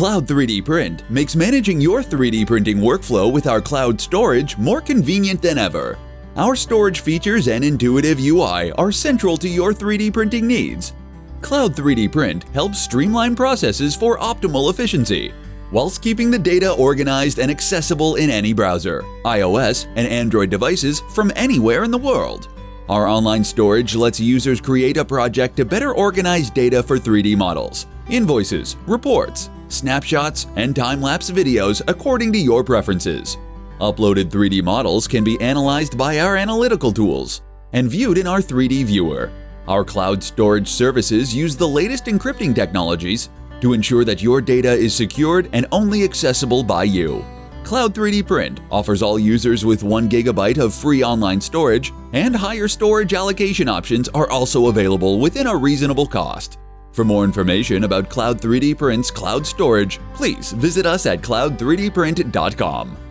Cloud 3D Print makes managing your 3D printing workflow with our cloud storage more convenient than ever. Our storage features and intuitive UI are central to your 3D printing needs. Cloud 3D Print helps streamline processes for optimal efficiency, whilst keeping the data organized and accessible in any browser, iOS, and Android devices from anywhere in the world. Our online storage lets users create a project to better organize data for 3D models, invoices, reports, snapshots, and time-lapse videos according to your preferences. Uploaded 3D models can be analyzed by our analytical tools and viewed in our 3D viewer. Our cloud storage services use the latest encrypting technologies to ensure that your data is secured and only accessible by you. Cloud 3D Print offers all users with 1 GB of free online storage, and higher storage allocation options are also available within a reasonable cost. For more information about Cloud 3D Print's cloud storage, please visit us at cloud3dprint.com.